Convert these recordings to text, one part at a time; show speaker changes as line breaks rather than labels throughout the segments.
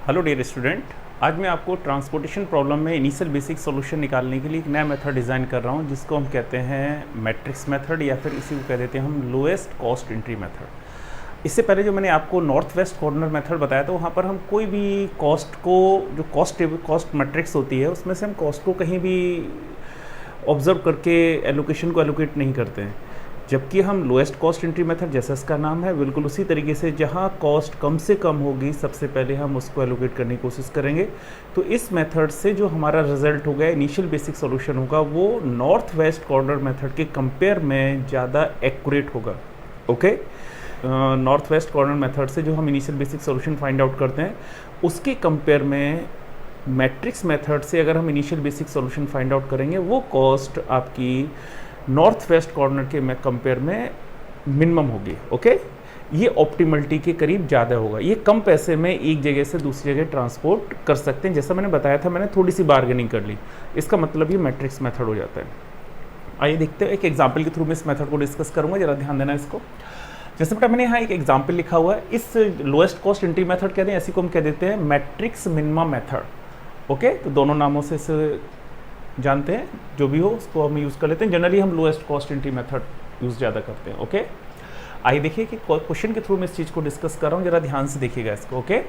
Hello dear student, आज मैं आपको ट्रांसपोर्टेशन प्रॉब्लम में इनिशियल बेसिक सॉल्यूशन निकालने के लिए एक नया मेथड डिज़ाइन कर रहा हूं, जिसको हम कहते हैं मैट्रिक्स मेथड या फिर इसी को कह देते हैं हम लोएस्ट कॉस्ट एंट्री मेथड। इससे पहले जो मैंने आपको नॉर्थ वेस्ट कॉर्नर मेथड बताया था, वहाँ पर हम कोई भी कॉस्ट को जो कॉस्ट मैट्रिक्स होती है उसमें से हम कॉस्ट को कहीं भी ऑब्जर्व करके एलोकेशन को एलोकेट नहीं करते हैं। जबकि हम लोएस्ट कॉस्ट एंट्री मेथड, जैसा इसका नाम है, बिल्कुल उसी तरीके से जहां कॉस्ट कम से कम होगी सबसे पहले हम उसको एलोकेट करने की कोशिश करेंगे। तो इस मेथड से जो हमारा रिजल्ट होगा, इनिशियल बेसिक सॉल्यूशन होगा, वो नॉर्थ वेस्ट कॉर्नर मेथड के कंपेयर में ज़्यादा एक्यूरेट होगा। Okay, north west corner method से जो हम initial basic solution find out करते हैं उसके कंपेयर में मैट्रिक्स मेथड से अगर हम initial basic solution find out करेंगे, वो कॉस्ट आपकी नॉर्थ वेस्ट कॉर्नर के में कंपेयर में मिनिमम होगी। ओके, ये ऑप्टिमलिटी के करीब ज़्यादा होगा। ये कम पैसे में एक जगह से दूसरी जगह ट्रांसपोर्ट कर सकते हैं। जैसा मैंने बताया था, मैंने थोड़ी सी बार्गेनिंग कर ली, इसका मतलब ये मैट्रिक्स मेथड हो जाता है। आइए देखते हैं, एक एग्जाम्पल के थ्रू मैं इस मेथड को डिस्कस करूँगा, जरा ध्यान देना इसको। जैसे बेटा मैंने यहाँ एक एग्जाम्पल लिखा हुआ है, इस लोएस्ट कॉस्ट एंट्री मेथड कहते हैं, ऐसी को हम कह देते हैं मैट्रिक्स मिनिमम मेथड। ओके, तो दोनों नामों से इसे जानते हैं, जो भी हो उसको हम यूज़ कर लेते हैं। जनरली हम lowest cost entry method use ज़्यादा करते हैं। ओके, आइए देखिए कि क्वेश्चन के थ्रू मैं इस चीज़ को डिस्कस कर रहा हूँ, जरा ध्यान से देखिएगा इसको। ओके,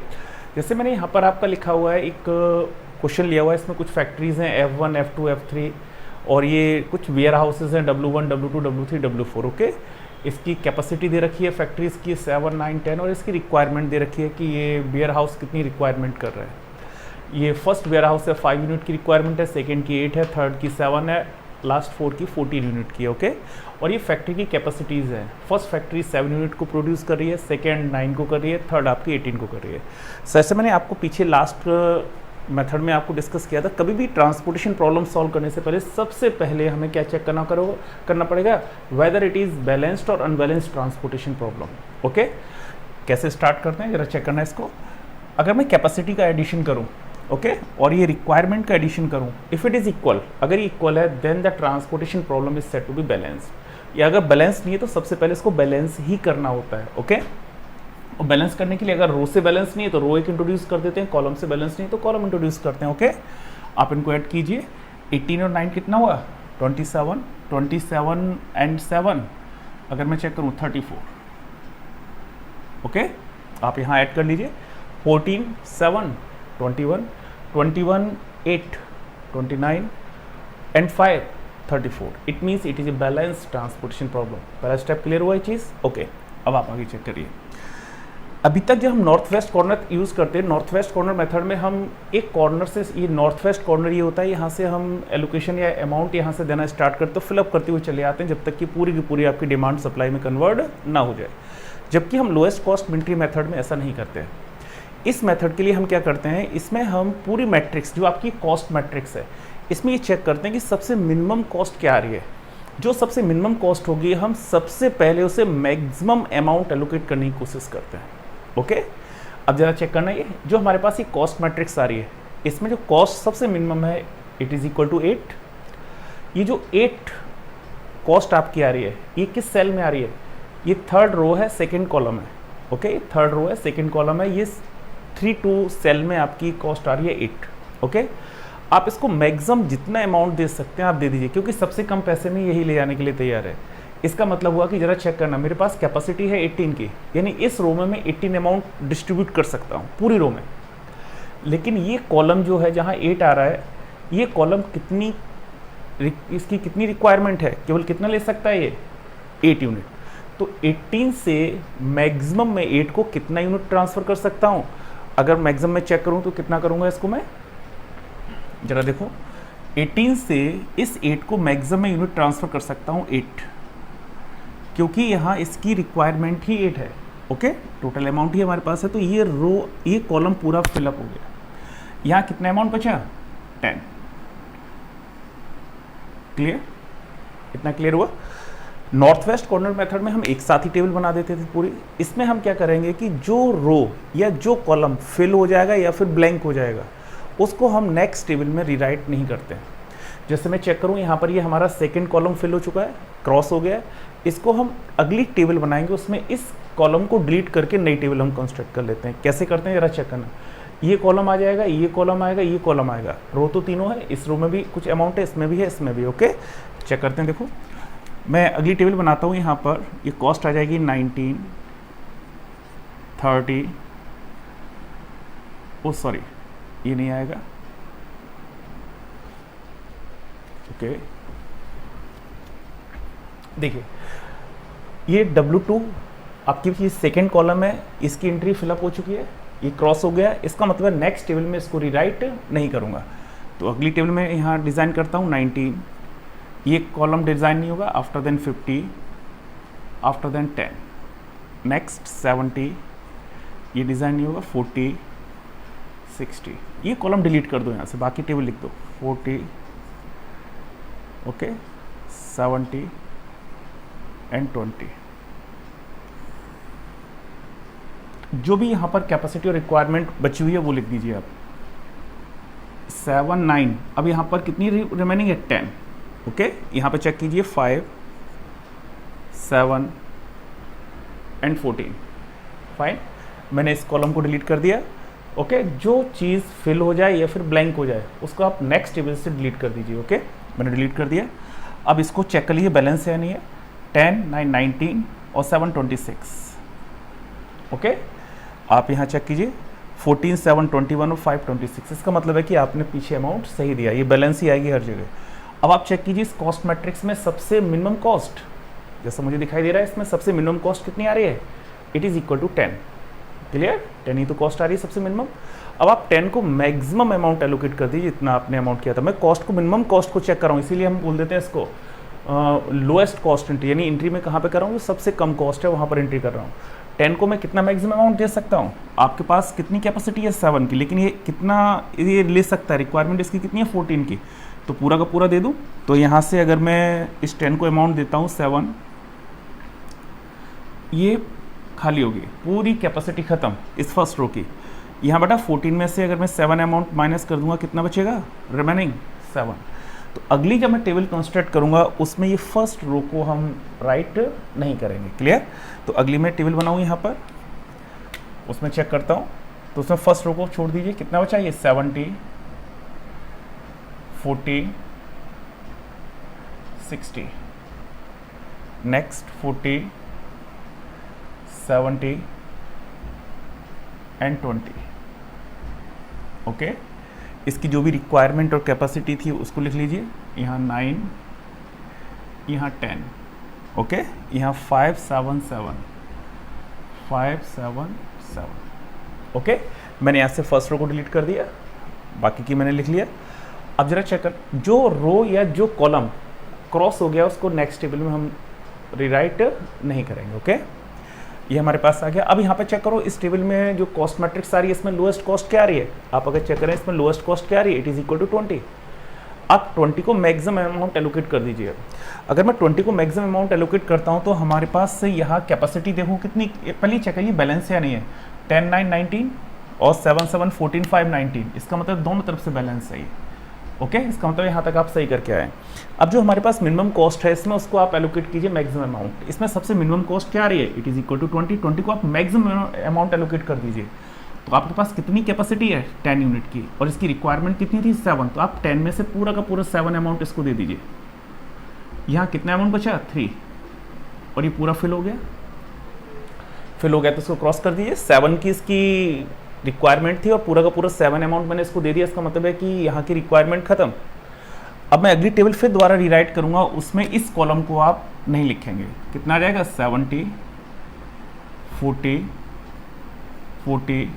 जैसे मैंने यहाँ पर आपका लिखा हुआ है, एक क्वेश्चन लिया हुआ है, इसमें कुछ फैक्ट्रीज़ हैं F1, F2, F3, और ये कुछ वेयर हाउसेज हैं W1, W2, W3, W4। Okay, इसकी कैपेसिटी दे रखी है फैक्ट्रीज़ की 7, 9, 10, और इसकी रिक्वायरमेंट दे रखी है कि ये वेयर हाउस कितनी रिक्वायरमेंट कर रहे हैं। ये फर्स्ट वेयर हाउस है 5 यूनिट की रिक्वायरमेंट है, सेकंड की 8 है, थर्ड की 7 है, लास्ट 4 की 14 यूनिट की। ओके, और ये फैक्ट्री की कैपेसिटीज़ हैं। फर्स्ट फैक्ट्री 7 यूनिट को प्रोड्यूस कर रही है, सेकंड 9 को कर रही है, थर्ड आपकी 18 को कर रही है। जैसे मैंने आपको पीछे लास्ट मेथड में आपको डिस्कस किया था, कभी भी ट्रांसपोर्टेशन प्रॉब्लम सॉल्व करने से पहले सबसे पहले हमें क्या चेक करना पड़ेगा, वेदर इट इज़ बैलेंस्ड और अनबैलेंस्ड ट्रांसपोर्टेशन प्रॉब्लम। ओके, कैसे स्टार्ट करते हैं, जरा चेक करना है इसको। अगर मैं कैपेसिटी का एडिशन करूँ, ओके, और ये रिक्वायरमेंट का एडिशन करूं, इफ़ इट इज़ इक्वल, अगर ये इक्वल है then the transportation problem is set to be balanced. या अगर बैलेंस नहीं है तो सबसे पहले इसको बैलेंस ही करना होता है। ओके, और बैलेंस करने के लिए अगर रो से बैलेंस नहीं है तो रो एक इंट्रोड्यूस कर देते हैं, कॉलम से बैलेंस नहीं है तो कॉलम इंट्रोड्यूस करते हैं। ओके, आप इनको ऐड कीजिए, 18 और 9 कितना हुआ, 27, 27 एंड 7 अगर मैं चेक करूँ 34। ओके, आप यहाँ ऐड कर लीजिए, 14, 7, 21, 21, 8, 29 and 5, 34. It means it is a balanced transportation problem. पहला स्टेप क्लियर हुआ ये चीज़। ओके, अब आप आगे चेक करिए। अभी तक जब हम नॉर्थ वेस्ट कॉर्नर यूज़ करते हैं, नॉर्थ वेस्ट कॉर्नर मेथड में हम एक कॉर्नर से, ये नॉर्थ वेस्ट कॉर्नर ये होता है, यहाँ से हम एलोकेशन या अमाउंट यहाँ से देना स्टार्ट करते हो, फिलअप करते हुए चले आते हैं जब तक कि पूरी की पूरी आपकी डिमांड सप्लाई में कन्वर्ट ना हो जाए। जबकि हम लोएस्ट कॉस्ट एंट्री मेथड में ऐसा नहीं करते हैं। इस मेथड के लिए हम क्या करते हैं, इसमें हम पूरी मैट्रिक्स जो आपकी कॉस्ट मैट्रिक्स है, इसमें ये चेक करते हैं कि सबसे मिनिमम कॉस्ट क्या आ रही है। जो सबसे मिनिमम कॉस्ट होगी, हम सबसे पहले उसे मैक्सिमम अमाउंट एलोकेट करने की कोशिश करते हैं। ओके, अब जरा चेक करना, ये जो हमारे पास ये कॉस्ट मैट्रिक्स आ रही है, इसमें जो कॉस्ट सबसे मिनिमम है इट इज़ इक्वल टू 8। ये जो 8 कॉस्ट आपकी आ रही है, ये किस सेल में आ रही है, ये थर्ड रो है, सेकेंड कॉलम है। ओके, थर्ड रो है, सेकेंड कॉलम है, ये 3-2 सेल में आपकी कॉस्ट आ रही है 8। ओके, आप इसको मैक्सिमम जितना अमाउंट दे सकते हैं आप दे दीजिए, क्योंकि सबसे कम पैसे में यही ले जाने के लिए तैयार है। इसका मतलब हुआ कि जरा चेक करना, मेरे पास कैपेसिटी है 18 की, यानी इस रो में मैं 18 अमाउंट डिस्ट्रीब्यूट कर सकता हूँ पूरी रो में। लेकिन ये कॉलम जो है जहाँ 8 आ रहा है, ये कॉलम इसकी कितनी रिक्वायरमेंट है, केवल कितना ले सकता है ये 8 यूनिट। तो 18 से मैक्सिमम में 8 को कितना यूनिट ट्रांसफ़र कर सकता हूँ, अगर मैक्सिमम में चेक करूं तो कितना करूंगा इसको मैं, जरा देखो, 18 से इस 8 को मैक्सिमम में यूनिट ट्रांसफर कर सकता हूं 8, क्योंकि यहाँ इसकी रिक्वायरमेंट ही 8 है। ओके, टोटल अमाउंट ही हमारे पास है, तो ये रो, ये कॉलम पूरा फिलअप हो गया। यहाँ कितना अमाउंट बचा, 10। क्लियर, इतना क्लियर हुआ। नॉर्थ वेस्ट कॉर्नर मेथड में हम एक साथ ही टेबल बना देते थे पूरी। इसमें हम क्या करेंगे कि जो रो या जो कॉलम फिल हो जाएगा या फिर ब्लैंक हो जाएगा, उसको हम नेक्स्ट टेबल में रीराइट नहीं करते हैं। जैसे मैं चेक करूं, यहाँ पर ये हमारा सेकंड कॉलम फिल हो चुका है, क्रॉस हो गया है, इसको हम अगली टेबल बनाएंगे, उसमें इस कॉलम को डिलीट करके नई टेबल हम कंस्ट्रक्ट कर लेते हैं। कैसे करते हैं जरा चेक करना। ये कॉलम आ जाएगा, ये कॉलम आएगा, ये कॉलम आएगा, रो तो तीनों है, इस रो में भी कुछ अमाउंट है, इसमें भी है, इसमें भी। ओके, चेक करते हैं। देखो मैं अगली टेबल बनाता हूँ। यहाँ पर ये कॉस्ट आ जाएगी 19, 30, ओ सॉरी ये नहीं आएगा। ओके देखिए ये W2 आपकी ये सेकेंड कॉलम है, इसकी एंट्री फिलअप हो चुकी है, ये क्रॉस हो गया। इसका मतलब नेक्स्ट टेबल में इसको रीराइट नहीं करूँगा। तो अगली टेबल में यहाँ डिज़ाइन करता हूँ 19, ये कॉलम डिज़ाइन नहीं होगा। आफ्टर देन 50, आफ्टर देन 10, नेक्स्ट 70, ये डिज़ाइन नहीं होगा। 40, 60, ये कॉलम डिलीट कर दो यहाँ से, बाकी टेबल लिख दो। 40, ओके, 70 एंड 20। जो भी यहाँ पर कैपेसिटी और रिक्वायरमेंट बची हुई है वो लिख दीजिए आप। 7, 9, अब यहाँ पर कितनी रिमेनिंग है? 10। ओके, यहाँ पे चेक कीजिए 5, 7 एंड 14। फाइन, मैंने इस कॉलम को डिलीट कर दिया। ओके, जो चीज़ फिल हो जाए या फिर ब्लैंक हो जाए उसको आप नेक्स्ट टेबल से डिलीट कर दीजिए। ओके, मैंने डिलीट कर दिया। अब इसको चेक कर लीजिए बैलेंस है या नहीं है। 10, 9, 19 और 7, 26। ओके, आप यहाँ चेक कीजिए 14, 7, 21 और 5, 26। इसका मतलब है कि आपने पीछे अमाउंट सही दिया, ये बैलेंस ही आएगी हर जगह। अब आप चेक कीजिए इस कॉस्ट मैट्रिक्स में सबसे मिनिमम कॉस्ट, जैसा मुझे दिखाई दे रहा है, इसमें सबसे मिनिमम कॉस्ट कितनी आ रही है? It is equal to 10। Clear? 10 ही तो कॉस्ट आ रही है सबसे मिनिमम। अब आप 10 को मैक्सिमम अमाउंट एलोकेट कर दीजिए जितना आपने अमाउंट किया था। मैं कॉस्ट को, मिनिमम कॉस्ट को चेक कर रहा हूँ, इसीलिए हम बोल देते हैं इसको लोएस्ट कॉस्ट एंट्री, यानी एंट्री में कहाँ पे कर रहा हूँ? सबसे कम कॉस्ट है वहाँ पर एंट्री कर रहा हूँ। 10 को मैं कितना मैक्सिमम अमाउंट दे सकता हूँ? आपके पास कितनी कैपेसिटी है? 7 की, लेकिन ये कितना ये ले सकता है? रिक्वायरमेंट इसकी कितनी है? 14 की। तो पूरा का पूरा दे दूँ। तो यहाँ से अगर मैं इस 10 को अमाउंट देता हूँ 7, ये खाली होगी, पूरी कैपेसिटी ख़त्म इस फर्स्ट रो की। यहाँ बेटा 14 में से अगर मैं 7 अमाउंट माइनस कर दूंगा, कितना बचेगा? रिमेनिंग 7। तो अगली जब मैं टेबल कंस्ट्रक्ट करूँगा उसमें ये फर्स्ट रो को हम राइट नहीं करेंगे। क्लियर? तो अगली मैं टेबल बनाऊँ यहाँ पर, उसमें चेक करता हूँ। तो उसमें फर्स्ट रो को छोड़ दीजिए, कितना बचा? ये 70, 40, 60, नेक्स्ट 40, 70 एंड 20। ओके, इसकी जो भी रिक्वायरमेंट और कैपेसिटी थी उसको लिख लीजिए। यहाँ 9, यहाँ 10, ओके, यहाँ 5, 7, 7, 5, 7, 7। ओके, मैंने यहाँ से फर्स्ट रो को डिलीट कर दिया, बाकी की मैंने लिख लिया। अब जरा चेक कर, जो रो या जो कॉलम क्रॉस हो गया उसको नेक्स्ट टेबल में हम रीराइट नहीं करेंगे। ओके, ये हमारे पास आ गया। अब यहाँ पे चेक करो, इस टेबल में जो कॉस्ट मैट्रिक्स आ रही है इसमें लोएस्ट कॉस्ट क्या आ रही है? आप अगर चेक करें इसमें लोएस्ट कॉस्ट क्या आ रही है? It is equal to 20। आप 20 को मैक्सिमम अमाउंट एलोकेट कर दीजिए। अगर मैं 20 को मैक्सिमम अमाउंट एलोकेट करता हूँ तो हमारे पास से यहाँ कैपेसिटी देखो कितनी, पहले चेक करिए बैलेंस है या नहीं है। 10, 9, 19 और 7, 7, 14, 5, 19। इसका मतलब दोनों तरफ से बैलेंस है ये। ओके, इसका मतलब यहाँ तक आप सही करके आए। अब जो हमारे पास मिनिमम कॉस्ट है इसमें उसको आप एलोकेट कीजिए मैक्सिमम अमाउंट। इसमें सबसे मिनिमम कॉस्ट क्या आ रही है? It is equal to 20। 20 को आप मैक्सिमम अमाउंट एलोकेट कर दीजिए। तो आपके पास कितनी कैपेसिटी है? 10 यूनिट की, और इसकी रिक्वायरमेंट कितनी थी? 7। तो आप 10 में से पूरा का पूरा 7 अमाउंट इसको दे दीजिए। यहाँ कितना अमाउंट बचा? 3, और ये पूरा फिल हो गया। फिल हो गया तो इसको क्रॉस कर दीजिए। 7 की इसकी रिक्वायरमेंट थी और पूरा का पूरा 7 अमाउंट मैंने इसको दे दिया। इसका मतलब है कि यहाँ की रिक्वायरमेंट खत्म। अब मैं अगली टेबल फिर दोबारा रीराइट करूँगा, उसमें इस कॉलम को आप नहीं लिखेंगे। कितना आ जाएगा? 70, 40, 40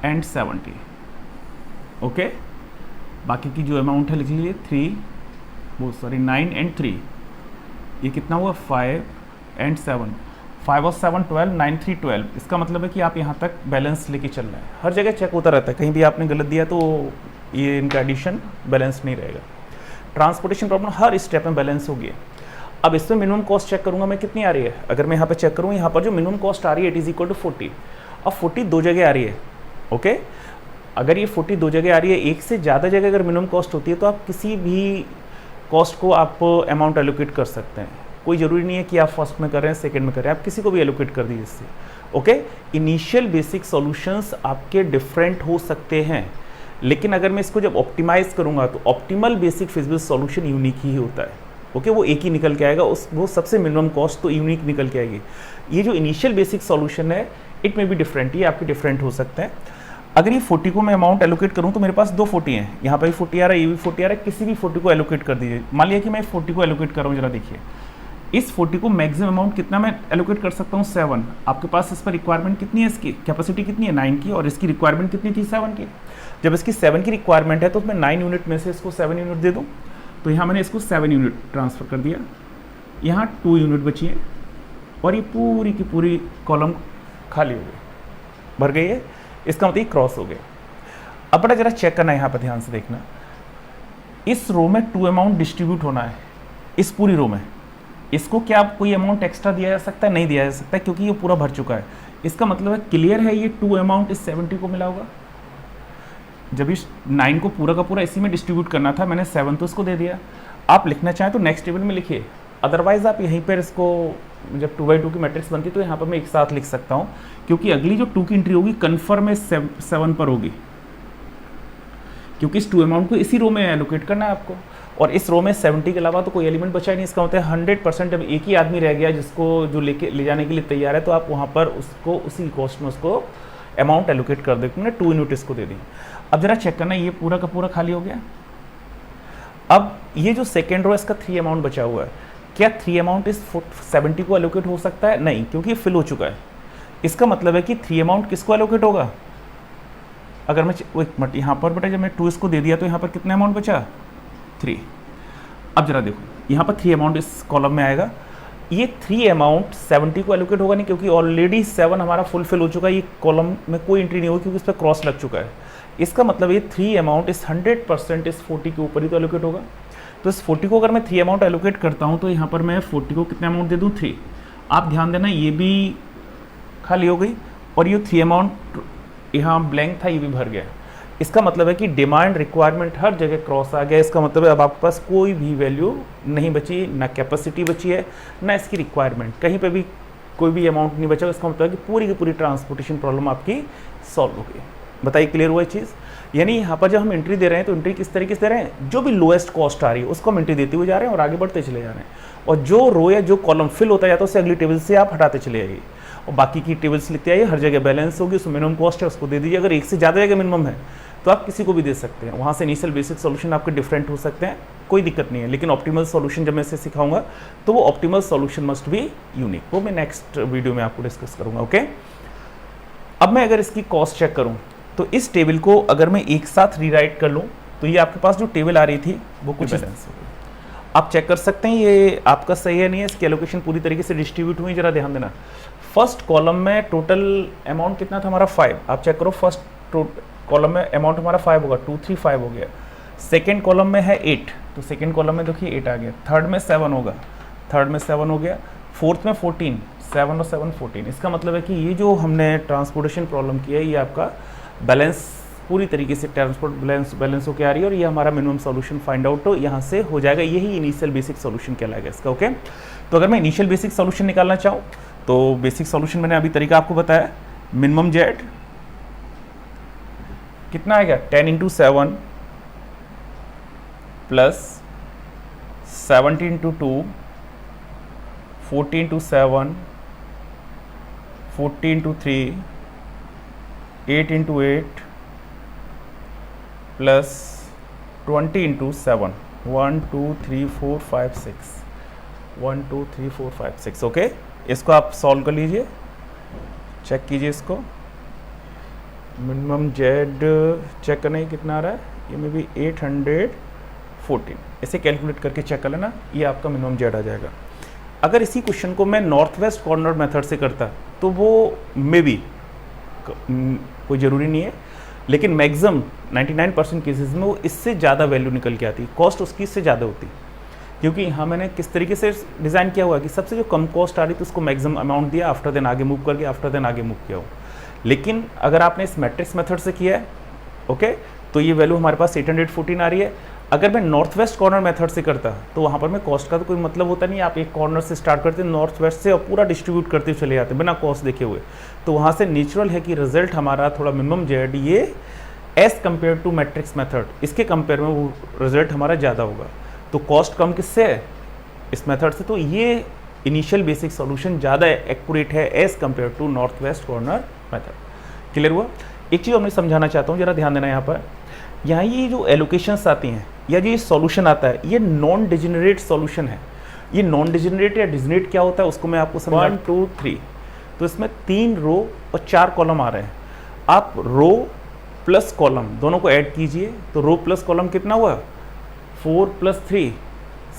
एंड 70। ओके, बाकी की जो अमाउंट है लिख लीजिए। 9 एंड 3, ये कितना हुआ? 5 एंड 7। 5 और 7, 12, 9, 3, 12। इसका मतलब है कि आप यहाँ तक बैलेंस लेके चल रहे हैं। हर जगह चेक होता रहता है, कहीं भी आपने गलत दिया तो ये इनका एडिशन बैलेंस नहीं रहेगा। ट्रांसपोर्टेशन प्रॉब्लम हर स्टेप में बैलेंस होगी। अब इसमें मिनिमम कॉस्ट चेक करूँगा मैं कितनी आ रही है। अगर मैं यहाँ पे चेक करूँ, यहाँ पर जो मिनिमम कॉस्ट आ रही है इट इज़ इक्वल टू 40। अब 40 दो जगह आ रही है। ओके, अगर ये 40 दो जगह आ रही है, एक से ज़्यादा जगह अगर मिनिमम कॉस्ट होती है तो आप किसी भी कॉस्ट को आप अमाउंट एलोकेट कर सकते हैं। कोई ज़रूरी नहीं है कि आप फर्स्ट में कर रहे हैं सेकंड में कर रहे हैं, आप किसी को भी एलोकेट कर दीजिए इससे। ओके, इनिशियल बेसिक सॉल्यूशंस आपके डिफरेंट हो सकते हैं, लेकिन अगर मैं इसको जब ऑप्टिमाइज करूंगा तो optimal basic feasible solution unique ही होता है। ओके, वो एक ही निकल के आएगा, वो सबसे मिनिमम कॉस्ट तो यूनिक निकल के आएगी। ये जो इनिशियल बेसिक सॉल्यूशन है इट में भी डिफरेंट, ये आपके डिफरेंट हो सकते हैं। अगर ये 40 को मैं अमाउंट एलोकेट करूं तो मेरे पास 2 40 हैं, यहाँ पर भी 40 आ रहा है, ये भी 40 आ रहा है, किसी भी 40 को एलोकेट कर दीजिए। मान लिया कि मैं 40 को एलोकेट कर रहा हूँ, जरा देखिए इस 40 को मैक्सिमम अमाउंट कितना मैं एलोकेट कर सकता हूँ 7। आपके पास इस पर रिक्वायरमेंट कितनी है, इसकी कैपेसिटी कितनी है 9 की, और इसकी रिक्वायरमेंट कितनी थी 7 की। जब इसकी 7 की रिक्वायरमेंट है तो मैं 9 यूनिट में से इसको 7 यूनिट दे दूँ, तो यहाँ मैंने इसको 7 यूनिट ट्रांसफ़र कर दिया, यहाँ 2 यूनिट बची है और ये पूरी की पूरी कॉलम खाली हो गई, भर गई है, इसका मतलब क्रॉस हो गया। अब बड़ा जरा चेक करना है, यहाँ पर ध्यान से देखना, इस रो में 2 अमाउंट डिस्ट्रीब्यूट होना है, इस पूरी रो में। इसको क्या कोई अमाउंट एक्स्ट्रा दिया जा सकता है? नहीं दिया जा सकता, क्योंकि ये पूरा भर चुका है। इसका मतलब है क्लियर है ये 2 अमाउंट इस 70 को मिला होगा। जब इस 9 को पूरा का पूरा इसी में डिस्ट्रीब्यूट करना था, मैंने 7 तो इसको दे दिया। आप लिखना चाहें तो नेक्स्ट टेबल में लिखिए, अदरवाइज आप यहीं पर इसको जब 2x2 की मैट्रिक्स बनती है तो यहाँ पर मैं एक साथ लिख सकता हूँ, क्योंकि अगली जो 2 की एंट्री होगी कन्फर्म में 7 पर होगी, क्योंकि इस 2 अमाउंट को इसी रो में एलोकेट करना है आपको, और इस रो में 70 के अलावा तो कोई एलिमेंट बचा ही नहीं। इसका मतलब है 100% जब एक ही आदमी रह गया जिसको जो ले जाने के लिए तैयार है, तो आप वहाँ पर उसको उसी कॉस्ट में उसको अमाउंट एलोकेट कर देते हैं, 2 यूनिट इसको दे दी। अब जरा चेक करना, ये पूरा का पूरा खाली हो गया। अब ये जो सेकेंड रो इसका 3 अमाउंट बचा हुआ है, क्या 3 अमाउंट इस 70 को एलोकेट हो सकता है? नहीं, क्योंकि ये फिल हो चुका है। इसका मतलब है कि 3 अमाउंट किसको एलोकेट होगा? अगर मैं एक मिनट यहाँ पर बेटा जब मैं 2 इसको दे दिया तो यहाँ पर कितना अमाउंट बचा? 3। अब जरा देखो यहाँ पर 3 अमाउंट इस कॉलम में आएगा, ये 3 अमाउंट 70 को एलोकेट होगा नहीं, क्योंकि ऑलरेडी 7 हमारा फुलफिल हो चुका है, ये कॉलम में कोई एंट्री नहीं होगी क्योंकि इस पर क्रॉस लग चुका है। इसका मतलब ये 3 अमाउंट इस 100% इस 40 के ऊपर ही तो एलोकेट होगा। तो इस 40 को अगर मैं 3 अमाउंट एलोकेट करता हूँ तो यहाँ पर मैं 40 को कितना अमाउंट दे दूँ? 3। आप ध्यान देना, ये भी खाली हो गई और ये 3 अमाउंट यहाँ ब्लैंक था, ये भी भर गया। इसका मतलब है कि डिमांड रिक्वायरमेंट हर जगह क्रॉस आ गया। इसका मतलब है अब आपके पास कोई भी वैल्यू नहीं बची, ना कैपेसिटी बची है, ना इसकी रिक्वायरमेंट, कहीं पे भी कोई भी अमाउंट नहीं बचा। इसका मतलब है कि पूरी की पूरी ट्रांसपोर्टेशन प्रॉब्लम आपकी सॉल्व हो गई। बताइए, क्लियर हुआ ये चीज़? यानी यहाँ पर जब हम एंट्री दे रहे हैं तो एंट्री किस तरीके से दे रहे हैं? जो भी लोएस्ट कॉस्ट आ रही है उसको हम एंट्री देते हुए जा रहे हैं और आगे बढ़ते चले जा रहे हैं, और जो रो या जो कॉलम फिल होता जाता है उसे अगली टेबल से आप हटाते चले आइए और बाकी की टेबल्स लिखते आइए। हर जगह बैलेंस होगी, उसमें मिनिमम कॉस्ट है उसको दे दीजिए। अगर एक से ज़्यादा जगह मिनिमम है तो आप किसी को भी दे सकते हैं। वहाँ से इनिशियल बेसिक सॉल्यूशन आपके डिफरेंट हो सकते हैं, कोई दिक्कत नहीं है, लेकिन ऑप्टिमल सॉल्यूशन जब मैं इसे सिखाऊंगा तो वो optimal solution must be unique, वो मैं नेक्स्ट वीडियो में आपको डिस्कस करूँगा। ओके, अब मैं अगर इसकी कॉस्ट चेक करूँ तो इस टेबल को अगर मैं एक साथ रीराइट कर लूँ तो ये आपके पास जो टेबल आ रही थी वो कुछ बैलेंस हो गई। आप चेक कर सकते हैं ये आपका सही है नहीं है, इसकी एलोकेशन पूरी तरीके से डिस्ट्रीब्यूट हुई। जरा ध्यान देना, फर्स्ट कॉलम में टोटल अमाउंट कितना था हमारा? 5। आप चेक करो, फर्स्ट कॉलम में अमाउंट हमारा 5 होगा, 2 3 5 हो गया। सेकेंड कॉलम में है 8, तो सेकेंड कॉलम में देखिए 8 आ गया। थर्ड में 7 होगा, थर्ड में 7 हो गया। फोर्थ में 14, 7 और 7 14। इसका मतलब है कि ये जो हमने ट्रांसपोर्टेशन प्रॉब्लम की है ये आपका बैलेंस पूरी तरीके से ट्रांसपोर्ट बैलेंस होकर आ रही है, और ये हमारा मिनिमम सॉल्यूशन फाइंड आउट तो यहाँ से हो जाएगा। यही इनिशियल बेसिक सॉल्यूशन कहलाएगा इसका। ओके, तो अगर मैं इनिशियल बेसिक सॉल्यूशन निकालना चाहूँ तो बेसिक सॉल्यूशन मैंने अभी तरीका आपको बताया। मिनिमम जेड कितना आएगा? 10 × 7 प्लस 17 × 2, 14 × 7, 14 × 3, 8 × 8 प्लस 20 × 7, 1 2 3 4 5 6, 1 2 3 4 5 6। ओके, इसको आप सॉल्व कर लीजिए, चेक कीजिए इसको। मिनिमम जेड चेक करने की कितना आ रहा है? ये में भी 814। इसे कैलकुलेट करके चेक कर लेना, ये आपका मिनिमम जेड आ जाएगा। अगर इसी क्वेश्चन को मैं नॉर्थ वेस्ट कॉर्नर मेथड से करता तो वो मे बी कोई ज़रूरी नहीं है, लेकिन मैक्सिमम 99% केसेस में वो इससे ज़्यादा वैल्यू निकल के आती, कॉस्ट उसकी इससे ज़्यादा होती। क्योंकि यहाँ मैंने किस तरीके से डिज़ाइन किया हुआ कि सबसे जो कम कॉस्ट आ रही थी उसको मैक्सिमम अमाउंट दिया, आफ्टर देन आगे मूव करके आफ्टर देन आगे मूव किया हो। लेकिन अगर आपने इस मैट्रिक्स मेथड से किया है, ओके, तो ये वैल्यू हमारे पास 814 आ रही है। अगर मैं नॉर्थ वेस्ट कॉर्नर मेथड से करता तो वहाँ पर मैं कॉस्ट का तो कोई मतलब होता नहीं, आप एक कॉर्नर से स्टार्ट करते नॉर्थ वेस्ट से और पूरा डिस्ट्रीब्यूट करते चले जाते बिना कॉस्ट देखे हुए, तो वहाँ से नेचुरल है कि रिजल्ट हमारा थोड़ा मिनिमम जेड ये as compare to matrix method, इसके कंपेयर में वो रिजल्ट हमारा ज़्यादा होगा। तो कॉस्ट कम किससे है, इस मेथड से, तो ये इनिशियल बेसिक सॉल्यूशन ज़्यादा एक्यूरेट है as compare to north west corner method. Clear हुआ? एक चीज़ मैं समझाना चाहता हूँ, जरा ध्यान देना यहाँ पर, यहाँ ये जो एलोकेशंस आती हैं या जो ये सॉल्यूशन आता है ये नॉन डिजेनरेट सॉल्यूशन है। ये नॉन डिजेनरेट या डिजेनरेट क्या होता है उसको मैं आपको समझा 1 2 3, तो इसमें 3 रो और 4 कॉलम आ रहे हैं। आप रो प्लस कॉलम दोनों को ऐड कीजिए तो रो प्लस कॉलम कितना हुआ, 4 + 3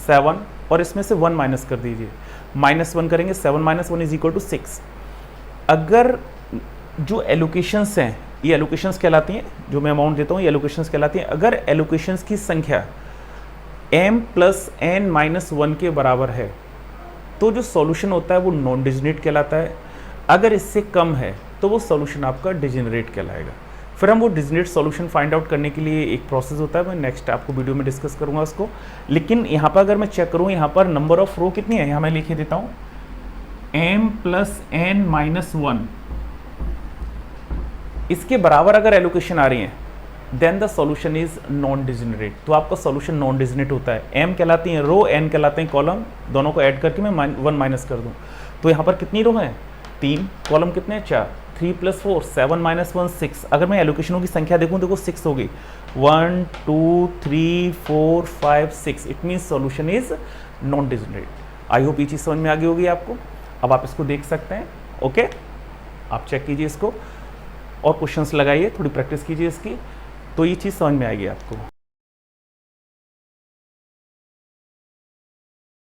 7, और इसमें से 1 माइनस कर दीजिए, -1 करेंगे, 7 - 1 = 6। अगर जो एलोकेशंस हैं ये एलोकेशंस कहलाती हैं, जो मैं अमाउंट देता हूँ ये एलोकेशंस कहलाती हैं। अगर एलोकेशंस की संख्या m + n - 1 के बराबर है तो जो सॉल्यूशन होता है वो नॉन डिजेनरेट कहलाता है। अगर इससे कम है तो वो सॉल्यूशन आपका डिजेनरेट कहलाएगा। फिर हम वो डिजेनरेट सॉल्यूशन फाइंड आउट करने के लिए एक प्रोसेस होता है, मैं नेक्स्ट आपको वीडियो में डिस्कस करूँगा उसको। लेकिन यहाँ पर अगर मैं चेक करूँ, यहाँ पर नंबर ऑफ रो कितनी है, यहाँ मैं लिखे देता हूँ m + n - 1, इसके बराबर अगर एलोकेशन आ रही है then the solution is non degenerate. तो आपका सॉल्यूशन नॉन डिजेनरेट होता है। m कहलाती हैं रो, n कहलाते हैं कॉलम, दोनों को ऐड करके मैं 1 माइनस कर दूं तो यहाँ पर कितनी रो हैं, 3, कॉलम कितने हैं, 4, 3 + 4 7 - 1 6। अगर मैं एलोकेशनों की संख्या देखूँ देखो 6 होगी, 1 2 3 4 5 6, it means solution is non degenerate. I hope ये चीज़ समझ में आ गई होगी आपको। अब आप इसको देख सकते हैं, ओके, आप चेक कीजिए इसको और क्वेश्चंस लगाइए, थोड़ी प्रैक्टिस कीजिए इसकी, तो ये चीज़ समझ में आएगी आपको।